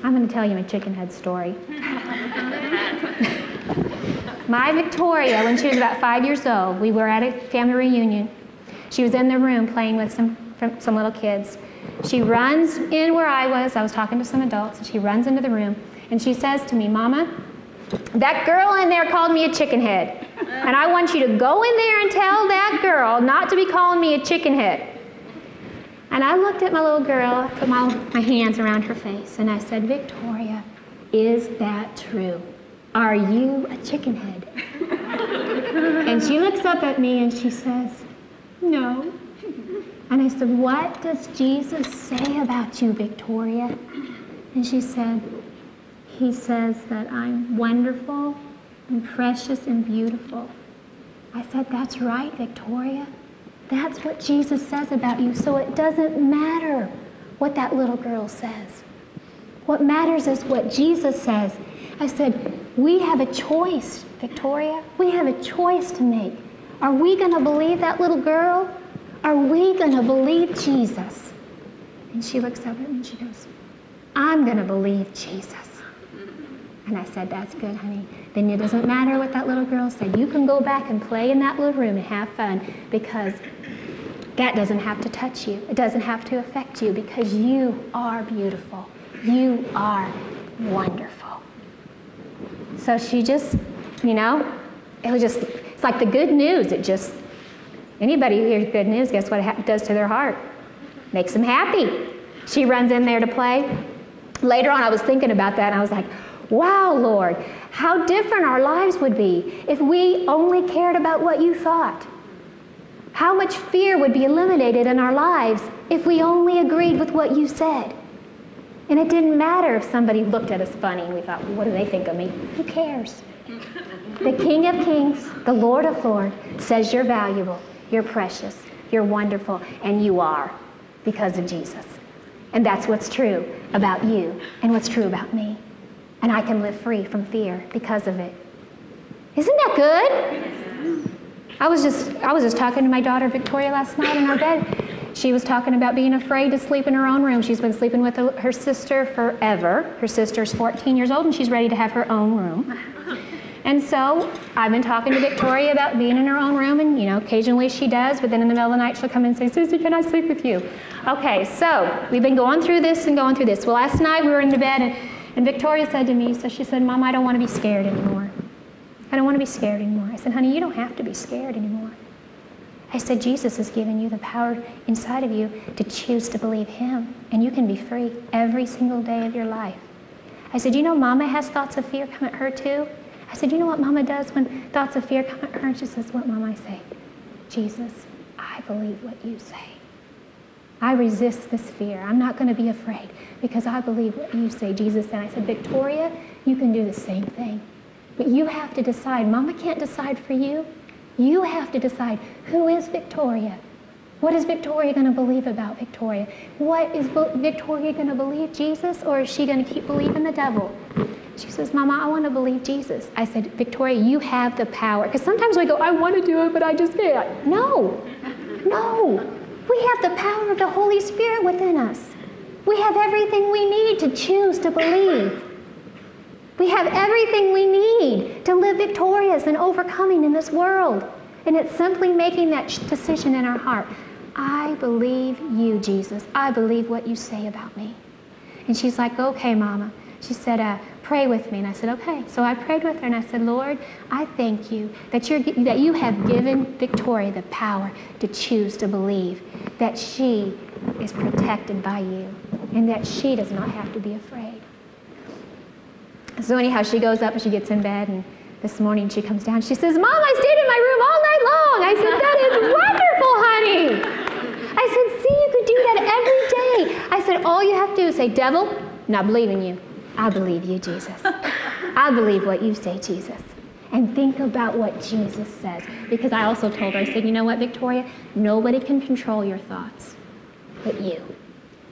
I'm going to tell you my chicken head story. My Victoria, when she was about 5 years old, we were at a family reunion. She was in the room playing with some little kids. She runs in where I was talking to some adults, and she runs into the room, and she says to me, Mama, that girl in there called me a chicken head, and I want you to go in there and tell that girl not to be calling me a chicken head. And I looked at my little girl, put my hands around her face, and I said, Victoria, is that true? Are you a chicken head? And she looks up at me and she says, no. And I said, what does Jesus say about you, Victoria? And she said, he says that I'm wonderful and precious and beautiful. I said, that's right, Victoria. That's what Jesus says about you, so it doesn't matter what that little girl says. What matters is what Jesus says. I said, we have a choice, Victoria. We have a choice to make. Are we going to believe that little girl? Are we going to believe Jesus? And she looks up at me and she goes, I'm going to believe Jesus. And I said, that's good, honey. Then it doesn't matter what that little girl said. You can go back and play in that little room and have fun, because that doesn't have to touch you. It doesn't have to affect you, because you are beautiful. You are wonderful. So she just, it's like the good news. Anybody who hears good news, guess what it does to their heart? Makes them happy. She runs in there to play. Later on, I was thinking about that, and I was like, wow, Lord, how different our lives would be if we only cared about what you thought. How much fear would be eliminated in our lives if we only agreed with what you said. And it didn't matter if somebody looked at us funny and we thought, what do they think of me? Who cares? The King of Kings, the Lord of Lords, says you're valuable, you're precious, you're wonderful, and you are, because of Jesus. And that's what's true about you and what's true about me. And I can live free from fear because of it. Isn't that good? I was just talking to my daughter Victoria last night in our bed. She was talking about being afraid to sleep in her own room. She's been sleeping with her sister forever. Her sister's 14 years old, and she's ready to have her own room. And so I've been talking to Victoria about being in her own room, and occasionally she does, but then in the middle of the night she'll come and say, Susie, can I sleep with you? Okay, so we've been going through this and going through this. Well, last night we were in the bed, and Victoria said to me, she said, Mom, I don't want to be scared anymore. I don't want to be scared anymore. I said, honey, you don't have to be scared anymore. I said, Jesus has given you the power inside of you to choose to believe him, and you can be free every single day of your life. I said, Mama has thoughts of fear come at her too? I said, you know what Mama does when thoughts of fear come at her? And she says, what, Mama? I say, Jesus, I believe what you say. I resist this fear. I'm not going to be afraid because I believe what you say, Jesus. And I said, Victoria, you can do the same thing. But you have to decide. Mama can't decide for you. You have to decide, who is Victoria? What is Victoria going to believe about Victoria? What is Victoria going to believe, Jesus, or is she going to keep believing the devil? She says, Mama, I want to believe Jesus. I said, Victoria, you have the power. Because sometimes we go, I want to do it, but I just can't. No. We have the power of the Holy Spirit within us. We have everything we need to choose to believe. We have everything we need to live victorious and overcoming in this world. And it's simply making that decision in our heart. I believe you, Jesus. I believe what you say about me. And she's like, okay, Mama. She said, pray with me. And I said, okay. So I prayed with her and I said, Lord, I thank you that you have given Victoria the power to choose to believe that she is protected by you and that she does not have to be afraid. So anyhow, she goes up and she gets in bed, and this morning she comes down. She says, Mom, I stayed in my room all night long. I said, that is wonderful, honey. I said, see, you could do that every day. I said, all you have to do is say, devil, not believing you. I believe you, Jesus. I believe what you say, Jesus. And think about what Jesus says. Because I also told her, I said, you know what, Victoria? Nobody can control your thoughts but you.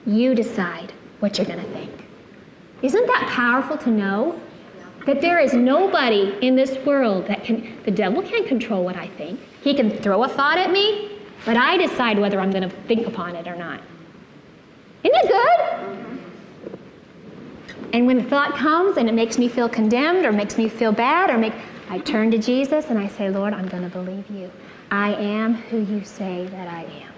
You decide what you're going to think. Isn't that powerful to know? That there is nobody in this world the devil can't control what I think. He can throw a thought at me, but I decide whether I'm going to think upon it or not. Isn't it good? And when the thought comes and it makes me feel condemned or makes me feel bad I turn to Jesus and I say, Lord, I'm going to believe you. I am who you say that I am.